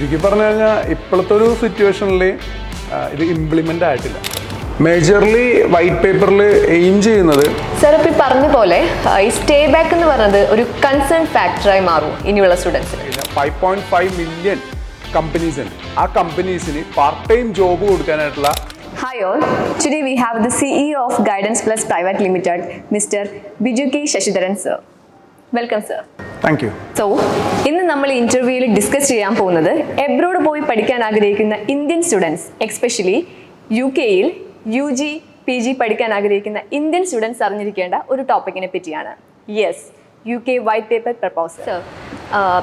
ചുരുക്കി പറഞ്ഞു കഴിഞ്ഞാൽ ഇപ്പോഴത്തെ ഒരു സിറ്റുവേഷനിൽ ഇത് ഇംപ്ലിമെൻ്റ് ആയിട്ടില്ല. മേജർലി വൈറ്റ് പേപ്പറിൽ എയിം ചെയ്യുന്നത് സർ ഇപ്പോൾ ഈ പറഞ്ഞ പോലെ ഈ സ്റ്റേ ബാക്ക് എന്ന് പറയുന്നത് ഒരു കൺസേൺ ഫാക്ടറായി മാറും ഇനിയുള്ള സ്റ്റുഡൻസിന്. 5.5 മില്യൺ കമ്പനീസ് ഉണ്ട്. ആ കമ്പനീസിന് പാർട്ട് ടൈം ജോബ് കൊടുക്കാനായിട്ടുള്ള. Hi all, today we have the CEO of Guidance Plus Private Limited, Mr. Biju K. Shashidharan sir. Welcome sir. Thank you. So ഇന്ന് നമ്മൾ ഇന്റർവ്യൂവിൽ ഡിസ്കസ് ചെയ്യാൻ പോകുന്നത് എബ്രോഡ് പോയി പഠിക്കാൻ ആഗ്രഹിക്കുന്ന ഇന്ത്യൻ സ്റ്റുഡൻസ്, എക്സ്പെഷ്യലി UK-യിൽ UG PG പഠിക്കാൻ ആഗ്രഹിക്കുന്ന ഇന്ത്യൻ സ്റ്റുഡൻസ് അറിഞ്ഞിരിക്കേണ്ട ഒരു ടോപ്പിക്കിനെ പറ്റിയാണ്. Yes, UK white paper proposal. Sir,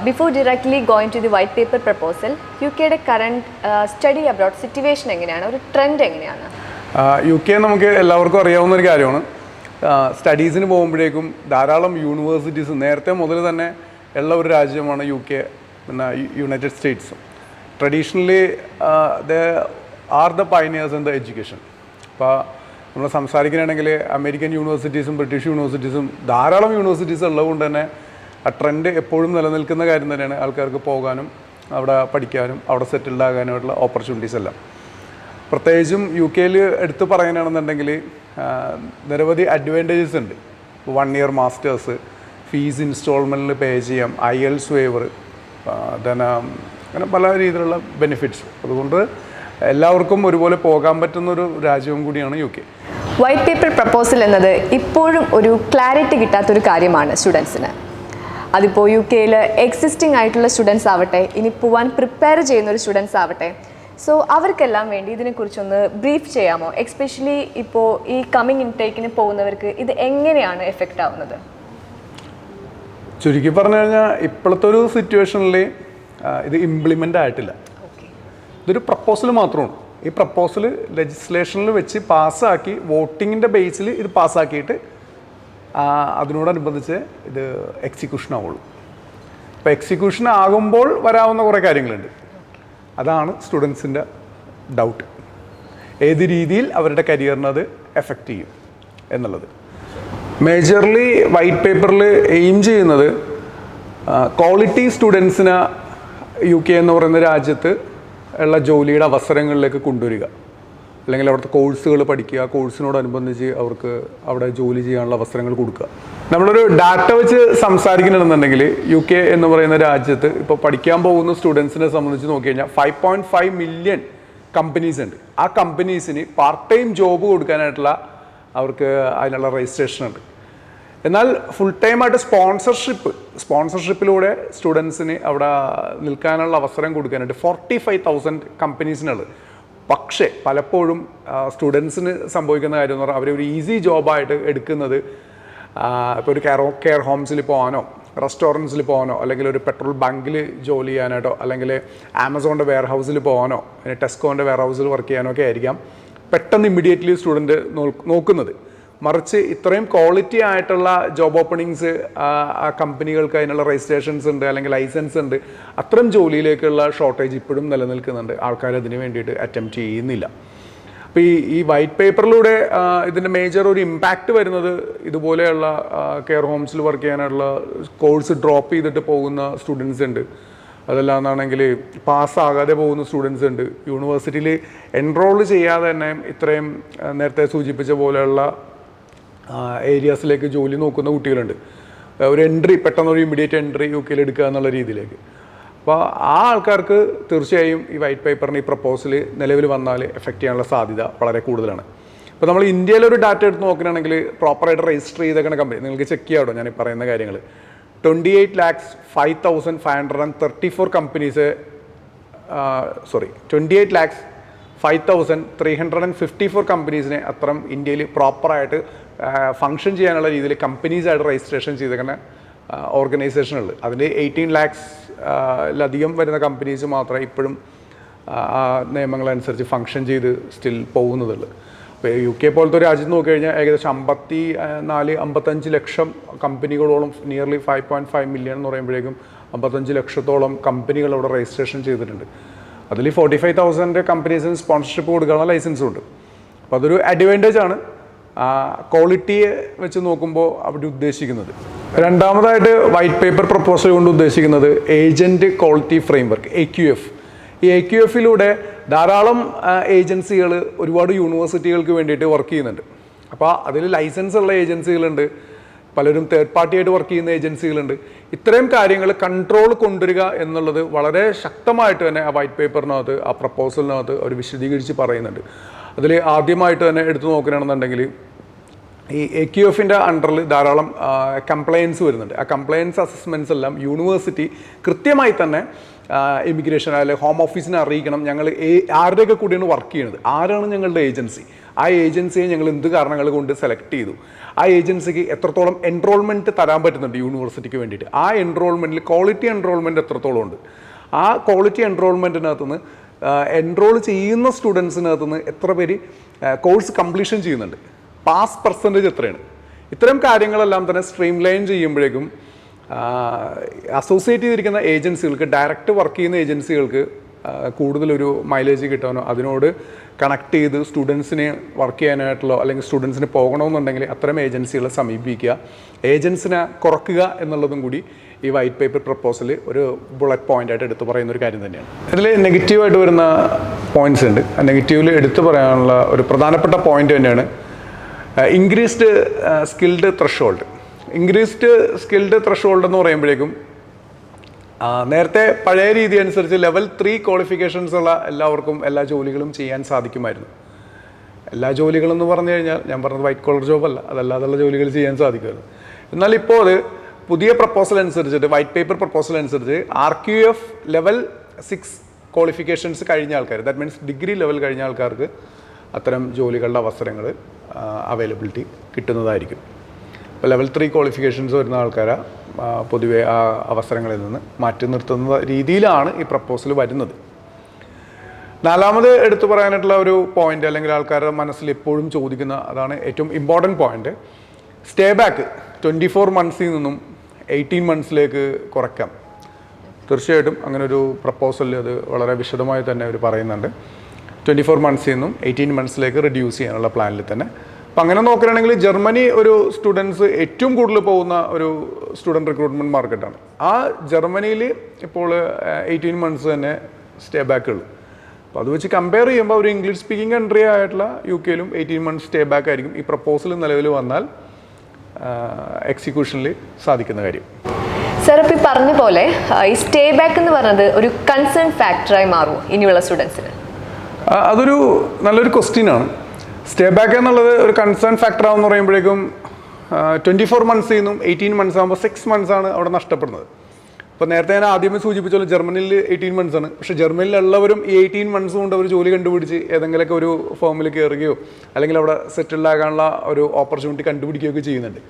before directly going to the white paper proposal, UK-യുടെ കറണ്ട് സ്റ്റഡി അബ്രോഡ് സിറ്റുവേഷൻ എങ്ങനെയാണ്, ഒരു ട്രെൻഡ് എങ്ങനെയാണ്? UK നമുക്ക് എല്ലാവർക്കും അറിയാവുന്ന ഒരു കാര്യമാണ്. സ്റ്റഡീസിന് പോകുമ്പോഴേക്കും ധാരാളം യൂണിവേഴ്സിറ്റീസ് നേരത്തെ മുതൽ തന്നെ ഉള്ള ഒരു രാജ്യമാണ് UK, പിന്നെ യുണൈറ്റഡ് സ്റ്റേറ്റ്സും. Traditionally they are the pioneers in the education. അപ്പോൾ നമ്മൾ സംസാരിക്കുകയാണെങ്കിൽ അമേരിക്കൻ യൂണിവേഴ്സിറ്റീസും ബ്രിട്ടീഷ് യൂണിവേഴ്സിറ്റീസും ധാരാളം യൂണിവേഴ്സിറ്റീസ് ഉള്ളതുകൊണ്ട് തന്നെ ആ ട്രെൻഡ് എപ്പോഴും നിലനിൽക്കുന്ന കാര്യം തന്നെയാണ്. ആൾക്കാർക്ക് പോകാനും അവിടെ പഠിക്കാനും അവിടെ സെറ്റിൽഡ് ആകാനുമായിട്ടുള്ള ഓപ്പർച്യൂണിറ്റീസ് എല്ലാം. പ്രത്യേകിച്ചും UK-യിൽ എടുത്ത് പറയാനാണെന്നുണ്ടെങ്കിൽ നിരവധി അഡ്വാൻറ്റേജസ് ഉണ്ട്. 1 ഇയർ മാസ്റ്റേഴ്സ്, ഫീസ് ഇൻസ്റ്റാൾമെൻറ്റിൽ പേ ചെയ്യാം, IELTS വേവർ, അങ്ങനെ പല രീതിയിലുള്ള ബെനിഫിറ്റ്സ്. അതുകൊണ്ട് എല്ലാവർക്കും ഒരുപോലെ പോകാൻ പറ്റുന്നൊരു രാജ്യവും കൂടിയാണ് UK. വൈറ്റ് പേപ്പർ പ്രപ്പോസൽ എന്നത് ഇപ്പോഴും ഒരു ക്ലാരിറ്റി കിട്ടാത്തൊരു കാര്യമാണ് സ്റ്റുഡൻസിന്. അതിപ്പോൾ UK-യിൽ എക്സിസ്റ്റിംഗ് ആയിട്ടുള്ള സ്റ്റുഡൻസ് ആവട്ടെ, ഇനി പോവാൻ പ്രിപ്പയർ ചെയ്യുന്ന ഒരു സ്റ്റുഡൻസ് ആവട്ടെ, സോ അവർക്കെല്ലാം വേണ്ടി ഇതിനെക്കുറിച്ചൊന്ന് ബ്രീഫ് ചെയ്യാമോ? എക്സ്പെഷ്യലി ഇപ്പോൾ ഈ കമ്മിങ് ഇൻടേക്കിന് പോകുന്നവർക്ക് ഇത് എങ്ങനെയാണ് എഫക്റ്റ് ആവുന്നത്? ചുരുക്കി പറഞ്ഞു കഴിഞ്ഞാൽ ഇപ്പോഴത്തെ ഒരു സിറ്റുവേഷനിൽ ഇത് ഇംപ്ലിമെൻ്റ് ആയിട്ടില്ല. ഇതൊരു പ്രപ്പോസൽ മാത്രമാണ്. ഈ പ്രപ്പോസൽ ലെജിസ്ലേഷനിൽ വെച്ച് പാസ്സാക്കി വോട്ടിങ്ങിൻ്റെ ബേസിൽ ഇത് പാസ്സാക്കിയിട്ട് അതിനോടനുബന്ധിച്ച് ഇത് എക്സിക്യൂഷൻ ആവുള്ളൂ. അപ്പോൾ എക്സിക്യൂഷൻ ആകുമ്പോൾ വരാവുന്ന കുറേ കാര്യങ്ങളുണ്ട്. അതാണ് സ്റ്റുഡൻസിൻ്റെ ഡൗട്ട്, ഏത് രീതിയിൽ അവരുടെ കരിയറിനെ അത് എഫക്റ്റ് ചെയ്യും എന്നുള്ളത്. മേജർലി വൈറ്റ് പേപ്പറിൽ എയിം ചെയ്യുന്നത് ക്വാളിറ്റി സ്റ്റുഡൻസിനെ UK എന്ന് പറയുന്ന രാജ്യത്ത് ഉള്ള ജോലിയുടെ അവസരങ്ങളിലേക്ക് കൊണ്ടുവരിക, അല്ലെങ്കിൽ അവിടുത്തെ കോഴ്സുകൾ പഠിക്കുക, കോഴ്സിനോടനുബന്ധിച്ച് അവർക്ക് അവിടെ ജോലി ചെയ്യാനുള്ള അവസരങ്ങൾ കൊടുക്കുക. നമ്മളൊരു ഡാറ്റ വെച്ച് സംസാരിക്കണമെന്നുണ്ടെങ്കിൽ UK എന്ന് പറയുന്ന രാജ്യത്ത് ഇപ്പോൾ പഠിക്കാൻ പോകുന്ന സ്റ്റുഡൻസിനെ സംബന്ധിച്ച് നോക്കി കഴിഞ്ഞാൽ 5.5 മില്യൺ കമ്പനീസ് ഉണ്ട്. ആ കമ്പനീസിന് പാർട്ട് ടൈം ജോബ് കൊടുക്കാനായിട്ടുള്ള അവർക്ക് അതിനുള്ള രജിസ്ട്രേഷൻ ഉണ്ട്. എന്നാൽ ഫുൾ ടൈമായിട്ട് സ്പോൺസർഷിപ്പിലൂടെ സ്റ്റുഡൻസിന് അവിടെ നിൽക്കാനുള്ള അവസരം കൊടുക്കാനായിട്ട് 45,000 കമ്പനീസിനുള്ളത്. പക്ഷേ പലപ്പോഴും സ്റ്റുഡൻസിന് സംഭവിക്കുന്ന കാര്യം എന്ന് പറഞ്ഞാൽ അവരൊരു ഈസി ജോബായിട്ട് എടുക്കുന്നത് ഇപ്പോൾ ഒരു കെയർ ഹോംസിൽ പോകാനോ റെസ്റ്റോറൻറ്റ്സിൽ പോകാനോ അല്ലെങ്കിൽ ഒരു പെട്രോൾ ബങ്കിൽ ജോലി ചെയ്യാനായിട്ടോ അല്ലെങ്കിൽ ആമസോണിൻ്റെ വെയർ ഹൗസിൽ പോകാനോ ടെസ്കോൻ്റെ വെയർ ഹൗസിൽ വർക്ക് ചെയ്യാനോ ഒക്കെ ആയിരിക്കാം പെട്ടെന്ന് ഇമ്മീഡിയറ്റ്ലി സ്റ്റുഡൻറ്റ് നോക്കുന്നത്. മറിച്ച് ഇത്രയും ക്വാളിറ്റി ആയിട്ടുള്ള ജോബ് ഓപ്പണിങ്സ് ആ കമ്പനികൾക്ക് അതിനുള്ള രജിസ്ട്രേഷൻസ് ഉണ്ട് അല്ലെങ്കിൽ ലൈസൻസ് ഉണ്ട്. അത്തരം ജോലിയിലേക്കുള്ള ഷോർട്ടേജ് ഇപ്പോഴും നിലനിൽക്കുന്നുണ്ട്. ആൾക്കാർ അതിന് വേണ്ടിയിട്ട് അറ്റംപ്റ്റ് ചെയ്യുന്നില്ല. അപ്പോൾ ഈ വൈറ്റ് പേപ്പറിലൂടെ ഇതിൻ്റെ മേജർ ഒരു ഇമ്പാക്റ്റ് വരുന്നത് ഇതുപോലെയുള്ള കെയർ ഹോംസിൽ വർക്ക് ചെയ്യാനുള്ള കോഴ്സ് ഡ്രോപ്പ് ചെയ്തിട്ട് പോകുന്ന സ്റ്റുഡൻസ് ഉണ്ട്. അതല്ലാന്നാണെങ്കിൽ പാസ്സാകാതെ പോകുന്ന സ്റ്റുഡൻസ് ഉണ്ട്. യൂണിവേഴ്സിറ്റിയിൽ എൻറോൾ ചെയ്യാതെ തന്നെ ഇത്രയും നേരത്തെ സൂചിപ്പിച്ച പോലെയുള്ള ഏരിയാസിലേക്ക് ജോലി നോക്കുന്ന കുട്ടികളുണ്ട്. ഒരു പെട്ടെന്നൊരു ഇമ്മീഡിയറ്റ് എൻട്രി UK-യിൽ എടുക്കുക എന്നുള്ള രീതിയിലേക്ക്. അപ്പോൾ ആ ആൾക്കാർക്ക് തീർച്ചയായും ഈ വൈറ്റ് പേപ്പറിന് ഈ പ്രപ്പോസൽ നിലവിൽ വന്നാൽ എഫക്റ്റ് ചെയ്യാനുള്ള സാധ്യത വളരെ കൂടുതലാണ്. ഇപ്പോൾ നമ്മൾ ഇന്ത്യയിലൊരു ഡാറ്റ എടുത്ത് നോക്കുകയാണെങ്കിൽ പ്രോപ്പറായിട്ട് രജിസ്റ്റർ ചെയ്തേക്കുന്ന കമ്പനി നിങ്ങൾക്ക് ചെക്ക് ചെയ്യാമോ ഞാൻ ഈ പറയുന്ന കാര്യങ്ങൾ. 28,05,534 കമ്പനീസ് 28,05,354 കമ്പനീസിനെ അത്തരം ഇന്ത്യയിൽ പ്രോപ്പറായിട്ട് ഫങ്ഷൻ ചെയ്യാനുള്ള രീതിയിൽ കമ്പനീസായിട്ട് രജിസ്ട്രേഷൻ ചെയ്തേക്കുന്ന ഓർഗനൈസേഷനുള്ളത്. അതിൻ്റെ 18 lakhs-ലധികം വരുന്ന കമ്പനീസ് മാത്രമേ ഇപ്പോഴും ആ നിയമങ്ങളനുസരിച്ച് ഫങ്ഷൻ ചെയ്ത് സ്റ്റിൽ പോകുന്നതുള്ളൂ. ഇപ്പോൾ UK പോലത്തെ ഒരു രാജ്യത്ത് നോക്കിക്കഴിഞ്ഞാൽ ഏകദേശം 54-55 ലക്ഷം കമ്പനികളോളം, നിയർലി 5.5 മില്യൺ എന്ന് പറയുമ്പോഴേക്കും 55 ലക്ഷത്തോളം കമ്പനികൾ അവിടെ രജിസ്ട്രേഷൻ ചെയ്തിട്ടുണ്ട്. അതിൽ 45,000 കമ്പനീസിന് സ്പോൺസർഷിപ്പ് കൊടുക്കാനുള്ള ലൈസൻസും ഉണ്ട്. അപ്പോൾ അതൊരു അഡ്വാൻറ്റേജ് ആണ് ക്വാളിറ്റിയെ വെച്ച് നോക്കുമ്പോൾ അവിടെ ഉദ്ദേശിക്കുന്നത്. രണ്ടാമതായിട്ട് വൈറ്റ് പേപ്പർ പ്രപ്പോസൽ കൊണ്ട് ഉദ്ദേശിക്കുന്നത് ഏജൻറ്റ് ക്വാളിറ്റി ഫ്രെയിംവർക്ക്, AQF. ഈ AQF-ലൂടെ ധാരാളം ഏജൻസികൾ ഒരുപാട് യൂണിവേഴ്സിറ്റികൾക്ക് വേണ്ടിയിട്ട് വർക്ക് ചെയ്യുന്നുണ്ട്. അപ്പോൾ അതിൽ ലൈസൻസ് ഉള്ള ഏജൻസികളുണ്ട്, പലരും തേർഡ് പാർട്ടിയായിട്ട് വർക്ക് ചെയ്യുന്ന ഏജൻസികളുണ്ട്. ഇത്രയും കാര്യങ്ങൾ കൺട്രോൾ കൊണ്ടുവരിക എന്നുള്ളത് വളരെ ശക്തമായിട്ട് തന്നെ ആ വൈറ്റ് പേപ്പറിനകത്ത്, ആ പ്രപ്പോസലിനകത്ത് അവർ വിശദീകരിച്ച് പറയുന്നുണ്ട്. അതിൽ ആദ്യമായിട്ട് തന്നെ എടുത്തു നോക്കുകയാണെന്നുണ്ടെങ്കിൽ ഈ AQF-ൻ്റെ അണ്ടറിൽ ധാരാളം കംപ്ലയൻസ് വരുന്നുണ്ട്. ആ കംപ്ലയൻസ് അസസ്മെൻറ്റ്സ് എല്ലാം യൂണിവേഴ്സിറ്റി കൃത്യമായി തന്നെ ഇമിഗ്രേഷൻ അല്ലെങ്കിൽ ഹോം ഓഫീസിനെ അറിയിക്കണം. ഞങ്ങൾ ആരുടെയൊക്കെ കൂടിയാണ് വർക്ക് ചെയ്യുന്നത്, ആരാണ് ഞങ്ങളുടെ ഏജൻസി, ആ ഏജൻസിയെ ഞങ്ങൾ എന്ത് കാരണങ്ങൾ കൊണ്ട് സെലക്ട് ചെയ്തു, ആ ഏജൻസിക്ക് എത്രത്തോളം എൻറോൾമെൻറ്റ് തരാൻ പറ്റുന്നുണ്ട് യൂണിവേഴ്സിറ്റിക്ക് വേണ്ടിയിട്ട്, ആ എൻറോൾമെൻറ്റിൽ ക്വാളിറ്റി എൻറോൾമെൻറ്റ് എത്രത്തോളം ഉണ്ട്, ആ ക്വാളിറ്റി എൻറോൾമെൻറ്റിനകത്തുനിന്ന് എൻറോൾ ചെയ്യുന്ന സ്റ്റുഡൻസിനകത്തുനിന്ന് എത്ര പേര് കോഴ്സ് കംപ്ലീഷൻ ചെയ്യുന്നുണ്ട്, പാസ് പെർസെൻറ്റേജ് എത്രയാണ്. ഇത്തരം കാര്യങ്ങളെല്ലാം തന്നെ സ്ട്രീം ലൈൻ ചെയ്യുമ്പോഴേക്കും അസോസിയേറ്റ് ചെയ്തിരിക്കുന്ന ഏജൻസികൾക്ക്, ഡയറക്റ്റ് വർക്ക് ചെയ്യുന്ന ഏജൻസികൾക്ക് കൂടുതലൊരു മൈലേജ് കിട്ടാനോ അതിനോട് കണക്ട് ചെയ്ത് സ്റ്റുഡൻസിനെ വർക്ക് ചെയ്യാനായിട്ടുള്ള അല്ലെങ്കിൽ സ്റ്റുഡൻസിന് പോകണമെന്നുണ്ടെങ്കിൽ അത്തരം ഏജൻസികളെ സമീപിക്കുക, ഏജൻസിനെ കുറയ്ക്കുക എന്നുള്ളതും കൂടി ഈ വൈറ്റ് പേപ്പർ പ്രപ്പോസൽ ഒരു ബുള്ളറ്റ് പോയിൻ്റായിട്ട് എടുത്തു പറയുന്ന ഒരു കാര്യം തന്നെയാണ്. ഇതിൽ നെഗറ്റീവായിട്ട് വരുന്ന പോയിൻറ്റ്സ് ഉണ്ട്. ആ നെഗറ്റീവിൽ എടുത്തു പറയാനുള്ള ഒരു പ്രധാനപ്പെട്ട പോയിൻ്റ് തന്നെയാണ് increased skilled threshold. Increased skilled threshold എന്ന് പറയുമ്പോഴേക്കും നേരത്തെ പഴയ രീതി അനുസരിച്ച് ലെവൽ 3 ക്വാളിഫിക്കേഷൻസ് ഉള്ള എല്ലാവർക്കും എല്ലാ ജോലികളും ചെയ്യാൻ സാധിക്കുമായിരുന്നു. എല്ലാ ജോലികളെന്ന് പറഞ്ഞു കഴിഞ്ഞാൽ ഞാൻ പറഞ്ഞത് വൈറ്റ് കോളർ ജോബല്ല, അതല്ലാതുള്ള ജോലികൾ ചെയ്യാൻ സാധിക്കുമായിരുന്നു. എന്നാൽ ഇപ്പോൾ അത് പുതിയ പ്രപ്പോസൽ അനുസരിച്ചിട്ട്, വൈറ്റ് പേപ്പർ പ്രപ്പോസൽ അനുസരിച്ച് RQF ലെവൽ 6 ക്വാളിഫിക്കേഷൻസ് കഴിഞ്ഞ ആൾക്കാർ, ദാറ്റ് മീൻസ് ഡിഗ്രി ലെവൽ കഴിഞ്ഞ ആൾക്കാർക്ക് അത്തരം ജോലികളുടെ അവസരങ്ങൾ അവൈലബിലിറ്റി കിട്ടുന്നതായിരിക്കും. ഇപ്പോൾ ലെവൽ 3 ക്വാളിഫിക്കേഷൻസ് വരുന്ന ആൾക്കാരെ പൊതുവെ ആ അവസരങ്ങളിൽ നിന്ന് മാറ്റി നിർത്തുന്ന രീതിയിലാണ് ഈ പ്രപ്പോസൽ വരുന്നത്. നാലാമത് എടുത്തു പറയാനായിട്ടുള്ള ഒരു പോയിന്റ്, അല്ലെങ്കിൽ ആൾക്കാരുടെ മനസ്സിൽ എപ്പോഴും ചോദിക്കുന്ന, അതാണ് ഏറ്റവും ഇമ്പോർട്ടൻറ്റ് പോയിന്റ്, സ്റ്റേ ബാക്ക് 24 മന്ത്സിൽ നിന്നും 18 മന്ത്സിലേക്ക് കുറയ്ക്കാം. തീർച്ചയായിട്ടും അങ്ങനെ ഒരു പ്രപ്പോസലിൽ അത് വളരെ വിശദമായി തന്നെ അവർ പറയുന്നുണ്ട്. 24 മന്ത്സിൽ നിന്നും 18 മന്ത്സിലേക്ക് റിഡ്യൂസ് ചെയ്യാനുള്ള പ്ലാനിൽ തന്നെ. അപ്പം അങ്ങനെ നോക്കുകയാണെങ്കിൽ ജർമ്മനി ഒരു സ്റ്റുഡൻസ് ഏറ്റവും കൂടുതൽ പോകുന്ന ഒരു സ്റ്റുഡൻറ്റ് റിക്രൂട്ട്മെൻറ്റ് മാർക്കറ്റാണ്. ആ ജർമ്മനിയിൽ ഇപ്പോൾ 18 മന്ത്സ് തന്നെ സ്റ്റേ ബാക്ക് ഉള്ളൂ. അപ്പോൾ അത് വെച്ച് കമ്പയർ ചെയ്യുമ്പോൾ ഒരു ഇംഗ്ലീഷ് സ്പീക്കിംഗ് കൺട്രി ആയിട്ടുള്ള UK-ലും 18 മന്ത്സ് സ്റ്റേ ബാക്ക് ആയിരിക്കും ഈ പ്രപ്പോസൽ നിലവിൽ വന്നാൽ എക്സിക്യൂഷനിൽ സാധിക്കുന്ന കാര്യം. സർ, ഇപ്പോൾ ഈ പറഞ്ഞ പോലെ ഈ സ്റ്റേ ബാക്ക് എന്ന് പറഞ്ഞത് ഒരു കൺസേൺ ഫാക്ടറായി മാറുമോ ഇനിയുള്ള സ്റ്റുഡൻസിന്? അതൊരു നല്ലൊരു ക്വസ്റ്റ്യനാണ്. സ്റ്റേ ബാക്ക് എന്നുള്ളത് ഒരു കൺസേൺ ഫാക്ടർ ആണെന്ന് പറയുമ്പോഴേക്കും 24 മന്ത്സിൽ നിന്നും 18 മന്ത്സ് ആകുമ്പോൾ 6 മന്ത്സ് ആണ് അവിടെ നഷ്ടപ്പെടുന്നത്. അപ്പോൾ നേരത്തെ ഞാൻ ആദ്യമേ സൂചിപ്പിച്ചോളൂ, ജർമ്മനിയിൽ 18 മന്ത്സ് ആണ്. പക്ഷേ ജർമ്മനിയിലുള്ളവരും ഈ 18 മന്ത്സ് കൊണ്ട് അവർ ജോലി കണ്ടുപിടിച്ച് ഏതെങ്കിലുമൊക്കെ ഒരു ഫേമിൽ കയറുകയോ അല്ലെങ്കിൽ അവിടെ സെറ്റിൽഡ് ആകാനുള്ള ഒരു ഓപ്പർച്യൂണിറ്റി കണ്ടുപിടിക്കുകയൊക്കെ ചെയ്യുന്നുണ്ട്.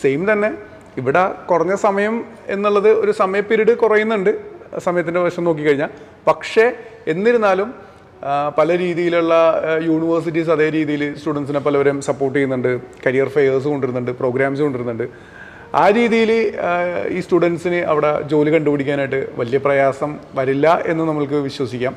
സെയിം തന്നെ ഇവിടെ കുറഞ്ഞ സമയം എന്നുള്ളത് ഒരു സമയ പീരീഡ് കുറയുന്നുണ്ട് സമയത്തിൻ്റെ വശം നോക്കിക്കഴിഞ്ഞാൽ. പക്ഷേ എന്നിരുന്നാലും പല രീതിയിലുള്ള യൂണിവേഴ്സിറ്റീസ് അതേ രീതിയിൽ സ്റ്റുഡൻസിനെ പലവരും സപ്പോർട്ട് ചെയ്യുന്നുണ്ട്, കരിയർ ഫെയേഴ്സ് കൊണ്ടുവരുന്നുണ്ട്, പ്രോഗ്രാംസ് കൊണ്ടുവരുന്നുണ്ട്. ആ രീതിയിൽ ഈ സ്റ്റുഡൻസിന് അവിടെ ജോലി കണ്ടുപിടിക്കാനായിട്ട് വലിയ പ്രയാസം വരില്ല എന്ന് നമ്മൾക്ക് വിശ്വസിക്കാം.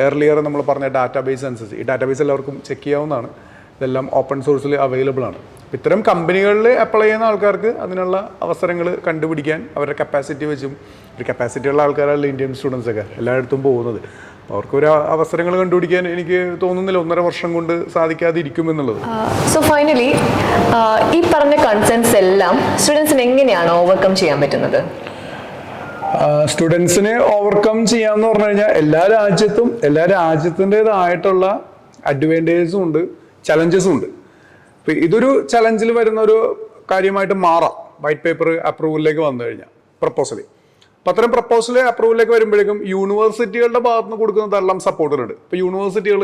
ഏർലിയർ നമ്മൾ പറഞ്ഞ ഡാറ്റാബേസ് അനുസരിച്ച് ഈ ഡാറ്റാബേസ് എല്ലാവർക്കും ചെക്ക് ചെയ്യാവുന്നതാണ്. ഇതെല്ലാം ഓപ്പൺ സോഴ്സിൽ അവൈലബിൾ ആണ്. ഇത്തരം കമ്പനികളിൽ അപ്ലൈ ചെയ്യുന്ന ആൾക്കാർക്ക് അതിനുള്ള അവസരങ്ങൾ കണ്ടുപിടിക്കാൻ അവരുടെ കപ്പാസിറ്റി വെച്ചും, ഒരു കപ്പാസിറ്റിയുള്ള ആൾക്കാരല്ല ഇന്ത്യൻ സ്റ്റുഡൻസൊക്കെ എല്ലായിടത്തും പോകുന്നത്. അവർക്കൊരു അവസരങ്ങൾ കണ്ടുപിടിക്കാൻ എനിക്ക് തോന്നുന്നില്ല 1.5 വർഷം കൊണ്ട് സാധിക്കാതിരിക്കും എന്നുള്ളത്. സോ ഫൈനലി ഈ പറഞ്ഞ കൺസേൺസ് എല്ലാം സ്റ്റുഡൻസിന് എങ്ങനെയാണ് ഓവർകം ചെയ്യാൻ പറ്റുന്നത്? സ്റ്റുഡൻസിനെ ഓവർകം ചെയ്യാന്ന് പറഞ്ഞു കഴിഞ്ഞാൽ എല്ലാ രാജ്യത്തിൻ്റെതായിട്ടുള്ള അഡ്വാൻറ്റേജസും ഉണ്ട്, ചലഞ്ചസും ഉണ്ട്. ഇപ്പം ഇതൊരു ചലഞ്ചിൽ വരുന്ന ഒരു കാര്യമായിട്ട് മാറാം വൈറ്റ് പേപ്പർ അപ്രൂവലിലേക്ക് വന്നു കഴിഞ്ഞാൽ പ്രപ്പോസൽ. അപ്പം അത്തരം പ്രപ്പോസൽ അപ്രൂവലിലേക്ക് വരുമ്പോഴേക്കും യൂണിവേഴ്സിറ്റികളുടെ ഭാഗത്ത് നിന്ന് കൊടുക്കുന്നതെല്ലാം സപ്പോർട്ടുകളുണ്ട്. ഇപ്പോൾ യൂണിവേഴ്സിറ്റികൾ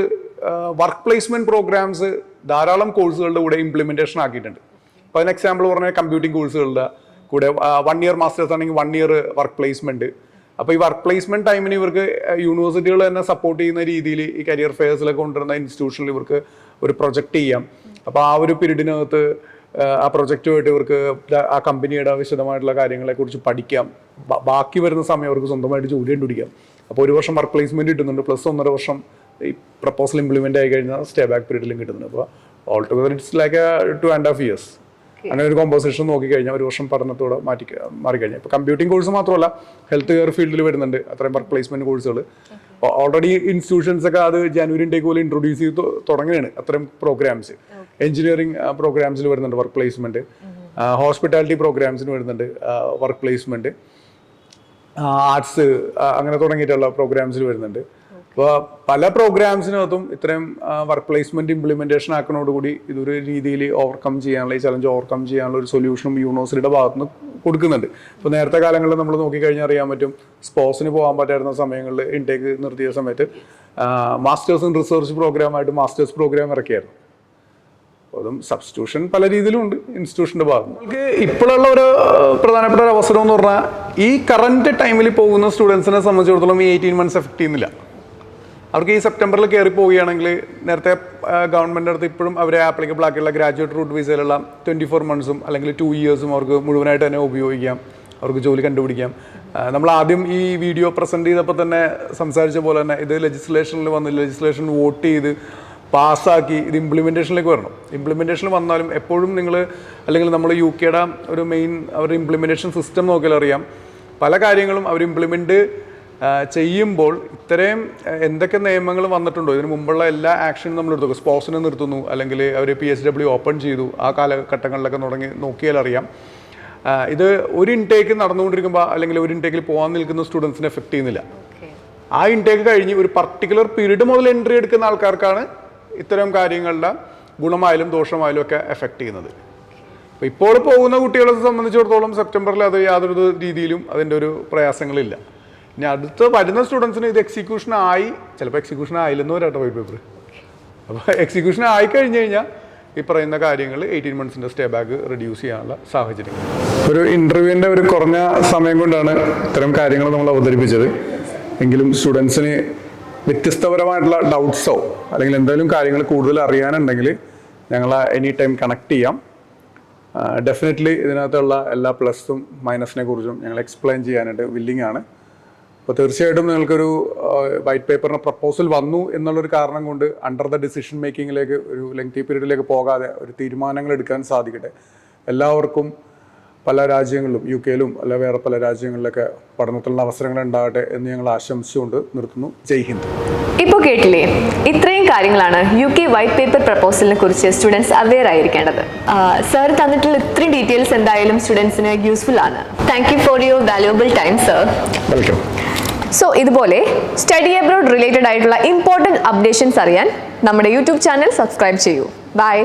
വർക്ക് പ്ലേസ്മെൻറ്റ് പ്രോഗ്രാംസ് ധാരാളം കോഴ്സുകളുടെ കൂടെ ഇംപ്ലിമെൻറ്റേഷൻ ആക്കിയിട്ടുണ്ട്. അപ്പോൾ അതിന് എക്സാമ്പിൾ പറഞ്ഞാൽ കമ്പ്യൂട്ടിംഗ് കോഴ്സുകളുടെ കൂടെ 1 ഇയർ മാസ്റ്റേഴ്സ് ആണെങ്കിൽ 1 ഇയർ വർക്ക് പ്ലേസ്മെൻറ്റ്. അപ്പോൾ ഈ വർക്ക് പ്ലേസ്മെൻറ്റ് ടൈമിന് ഇവർക്ക് യൂണിവേഴ്സിറ്റികൾ തന്നെ സപ്പോർട്ട് ചെയ്യുന്ന രീതിയിൽ ഈ കരിയർ ഫെയർസിലൊക്കെ കൊണ്ടുവരുന്ന ഇൻസ്റ്റിറ്റ്യൂഷനിൽ ഇവർക്ക് ഒരു പ്രൊജക്റ്റ് ചെയ്യാം. അപ്പോൾ ആ ഒരു പീരീഡിനകത്ത് ആ പ്രൊജക്റ്റുമായിട്ട് ഇവർക്ക് ആ കമ്പനിയുടെ വിശദമായിട്ടുള്ള കാര്യങ്ങളെക്കുറിച്ച് പഠിക്കാം. ബാക്കി വരുന്ന സമയം അവർക്ക് സ്വന്തമായിട്ട് ജോലി കണ്ടുപിടിക്കാം. അപ്പോൾ 1 വർഷം വർക്ക് പ്ലേസ്മെൻറ്റ് കിട്ടുന്നുണ്ട്, പ്ലസ് 1.5 വർഷം ഈ പ്രപ്പോസൽ ഇംപ്ലിമെൻ്റ് ആയി കഴിഞ്ഞാൽ സ്റ്റേ ബാക്ക് പീരീഡിലും കിട്ടുന്നുണ്ട്. അപ്പോൾ all together it's like 2.5 years. അങ്ങനെ ഒരു കോമ്പോസിഷൻ നോക്കിക്കഴിഞ്ഞാൽ ഒരു വർഷം പഠനത്തോടെ മാറിക്കഴിഞ്ഞാൽ ഇപ്പോൾ കമ്പ്യൂട്ടിംഗ് കോഴ്സ് മാത്രമല്ല ഹെൽത്ത് കെയർ ഫീൽഡിൽ വരുന്നുണ്ട് അത്രയും വർക്ക് പ്ലേസ്മെന്റ് കോഴ്സുകൾ. ഓൾറെഡി ഇൻസ്റ്റിറ്റ്യൂഷൻസ് ഒക്കെ അത് ജനുവരി ഇൻടേക്ക് പോലെ ഇൻട്രൊഡ്യൂസ് ചെയ്ത് തുടങ്ങുകയാണ് അത്തരം പ്രോഗ്രാംസ്. എഞ്ചിനീയറിംഗ് പ്രോഗ്രാംസിൽ വരുന്നുണ്ട് വർക്ക് പ്ലേസ്മെന്റ്, ഹോസ്പിറ്റാലിറ്റി പ്രോഗ്രാംസിന് വരുന്നുണ്ട് വർക്ക് പ്ലേസ്മെന്റ്, ആർട്സ് അങ്ങനെ തുടങ്ങിയിട്ടുള്ള പ്രോഗ്രാംസിൽ വരുന്നുണ്ട്. അപ്പോൾ പല പ്രോഗ്രാംസിനകത്തും ഇത്രയും വർക്ക് പ്ലേസ്മെന്റ് ഇംപ്ലിമെന്റേഷൻ ആക്കുന്നതോടുകൂടി ഇതൊരു രീതിയിൽ ഓവർകം ചെയ്യാനുള്ള ഈ ചലഞ്ച് ഓവർകം ചെയ്യാനുള്ള ഒരു സൊല്യൂഷനും യൂണിവേഴ്സിറ്റിയുടെ ഭാഗത്തുനിന്ന് കൊടുക്കുന്നുണ്ട്. ഇപ്പോൾ നേരത്തെ കാലങ്ങളിൽ നമ്മൾ നോക്കിക്കഴിഞ്ഞാൽ അറിയാൻ പറ്റും, സ്പോർട്സിന് പോകാൻ പറ്റായിരുന്ന സമയങ്ങളിൽ ഇൻടേക്ക് നിർത്തിയ സമയത്ത് മാസ്റ്റേഴ്സ് ഇൻ റിസർച്ച് പ്രോഗ്രാമായിട്ട് മാസ്റ്റേഴ്സ് പ്രോഗ്രാം ഇറക്കിയായിരുന്നു. അതും സബ്സ്റ്റിറ്റ്യൂഷൻ പല രീതിയിലും ഉണ്ട് ഇൻസ്റ്റിറ്റ്യൂഷൻ്റെ ഭാഗത്ത്. നമുക്ക് ഇപ്പോഴുള്ള ഒരു പ്രധാനപ്പെട്ട ഒരു അവസരം എന്ന് പറഞ്ഞാൽ ഈ കറന്റ് ടൈമിൽ പോകുന്ന സ്റ്റുഡൻസിനെ സംബന്ധിച്ചിടത്തോളം ഈ 18 months എഫക്ട് ചെയ്യുന്നില്ല. അവർക്ക് ഈ സെപ്റ്റംബറിൽ കയറി പോവുകയാണെങ്കിൽ നേരത്തെ ഗവൺമെൻറ് അടുത്ത് ഇപ്പോഴും അവരെ ആപ്ലിക്കബിൾ ആക്കിയുള്ള ഗ്രാജുവേറ്റ് റൂട്ട് വിസയിലുള്ള 24 months അല്ലെങ്കിൽ 2 years അവർക്ക് മുഴുവനായിട്ട് തന്നെ ഉപയോഗിക്കാം, അവർക്ക് ജോലി കണ്ടുപിടിക്കാം. നമ്മൾ ആദ്യം ഈ വീഡിയോ പ്രസൻറ്റ് ചെയ്തപ്പോൾ തന്നെ സംസാരിച്ച പോലെ തന്നെ ഇത് ലെജിസ്ലേഷൻ വോട്ട് ചെയ്ത് പാസ്സാക്കി ഇത് ഇംപ്ലിമെൻറ്റേഷനിലേക്ക് വരണം. ഇംപ്ലിമെൻറ്റേഷനിൽ വന്നാലും എപ്പോഴും നിങ്ങൾ അല്ലെങ്കിൽ നമ്മൾ UK ഒരു മെയിൻ അവരുടെ ഇംപ്ലിമെൻറ്റേഷൻ സിസ്റ്റം നോക്കിയാൽ അറിയാം, പല കാര്യങ്ങളും അവർ ഇംപ്ലിമെൻറ്റ് ചെയ്യുമ്പോൾ ഇത്രയും എന്തൊക്കെ നിയമങ്ങൾ വന്നിട്ടുണ്ടോ ഇതിന് മുമ്പുള്ള എല്ലാ ആക്ഷനും നമ്മൾ എടുത്തു. സ്പോർട്സിനെ നിർത്തുന്നു, അല്ലെങ്കിൽ അവർ PSW ഓപ്പൺ ചെയ്തു, ആ കാലഘട്ടങ്ങളിലൊക്കെ നോക്കിയാൽ അറിയാം ഇത് ഒരു ഇൻടേക്ക് നടന്നുകൊണ്ടിരിക്കുമ്പോൾ അല്ലെങ്കിൽ ഒരു ഇൻടേക്കിൽ പോകാൻ നിൽക്കുന്ന സ്റ്റുഡൻസിനെ എഫക്ട് ചെയ്യുന്നില്ല. ആ ഇൻടേക്ക് കഴിഞ്ഞ് ഒരു പർട്ടിക്കുലർ പീരീഡ് മുതൽ എൻട്രി എടുക്കുന്ന ആൾക്കാർക്കാണ് ഇത്തരം കാര്യങ്ങളുടെ ഗുണമായാലും ദോഷമായാലും ഒക്കെ എഫക്ട് ചെയ്യുന്നത്. അപ്പോൾ ഇപ്പോൾ പോകുന്ന കുട്ടികളെ സംബന്ധിച്ചിടത്തോളം സെപ്റ്റംബറിൽ അത് യാതൊരു രീതിയിലും അതിൻ്റെ ഒരു പ്രയാസങ്ങളില്ല. ഇനി അടുത്ത് വരുന്ന സ്റ്റുഡൻസിന് ഇത് എക്സിക്യൂഷൻ ആയി, ചിലപ്പോൾ എക്സിക്യൂഷൻ ആയില്ലെന്ന് വരാട്ടോ വൈറ്റ് പേപ്പർ. അപ്പോൾ എക്സിക്യൂഷൻ ആയി കഴിഞ്ഞ് കഴിഞ്ഞാൽ ഈ പറയുന്ന കാര്യങ്ങൾ 18 months സ്റ്റേ ബാക്ക് റെഡ്യൂസ് ചെയ്യാനുള്ള സാഹചര്യം. ഒരു ഇൻ്റർവ്യൂവിൻ്റെ ഒരു കുറഞ്ഞ സമയം കൊണ്ടാണ് ഇത്തരം കാര്യങ്ങൾ നമ്മൾ അവതരിപ്പിച്ചത്. എങ്കിലും സ്റ്റുഡൻസിന് വ്യത്യസ്തപരമായിട്ടുള്ള ഡൗട്ട്സോ അല്ലെങ്കിൽ എന്തെങ്കിലും കാര്യങ്ങൾ കൂടുതൽ അറിയാനുണ്ടെങ്കിൽ ഞങ്ങൾ എനി ടൈം കണക്ട് ചെയ്യാം. ഡെഫിനറ്റ്ലി ഇതിനകത്തുള്ള എല്ലാ പ്ലസും മൈനസിനെ കുറിച്ചും ഞങ്ങൾ എക്സ്പ്ലെയിൻ ചെയ്യാനായിട്ട് വില്ലിംഗ് ആണ്. അപ്പോൾ തീർച്ചയായിട്ടും നിങ്ങൾക്കൊരു വൈറ്റ് പേപ്പറിന് പ്രപ്പോസൽ വന്നു എന്നുള്ളൊരു കാരണം കൊണ്ട് അണ്ടർ ദ ഡിസിഷൻ മേക്കിങ്ങിലേക്ക് ഒരു ലെങ്തി പീരീഡിലേക്ക് പോകാതെ ഒരു തീരുമാനങ്ങൾ എടുക്കാൻ സാധിക്കട്ടെ. എല്ലാവർക്കും പല രാജ്യങ്ങളിലും UK അല്ല വേറെ പല രാജ്യങ്ങളിലൊക്കെ പഠനത്തിലുള്ള അവസരങ്ങൾ ഉണ്ടാകട്ടെ എന്ന് ഞങ്ങൾ ആശംസിച്ചുകൊണ്ട് നിർത്തുന്നു. ജയ് ഹിന്ദ്. ഇപ്പോൾ കേട്ടില്ലേ, ഇത്രയും കാര്യങ്ങളാണ് UK വൈറ്റ് പേപ്പർ പ്രപ്പോസലിനെ കുറിച്ച് സ്റ്റുഡൻസ് അവെയർ ആയിരിക്കേണ്ടത്. സർ തന്നിട്ടുള്ള ഇത്രയും ഡീറ്റെയിൽസ് എന്തായാലും സ്റ്റുഡൻസിന് യൂസ്ഫുൾ ആണ്. Thank you for your valuable time sir. Welcome. So ഇതുപോലെ സ്റ്റഡി അബ്രോഡ് റിലേറ്റഡ് ആയിട്ടുള്ള ഇമ്പോർട്ടൻറ്റ് അപ്ഡേഷൻസ് അറിയാൻ നമ്മുടെ യൂട്യൂബ് ചാനൽ സബ്സ്ക്രൈബ് ചെയ്യൂ. ബൈ.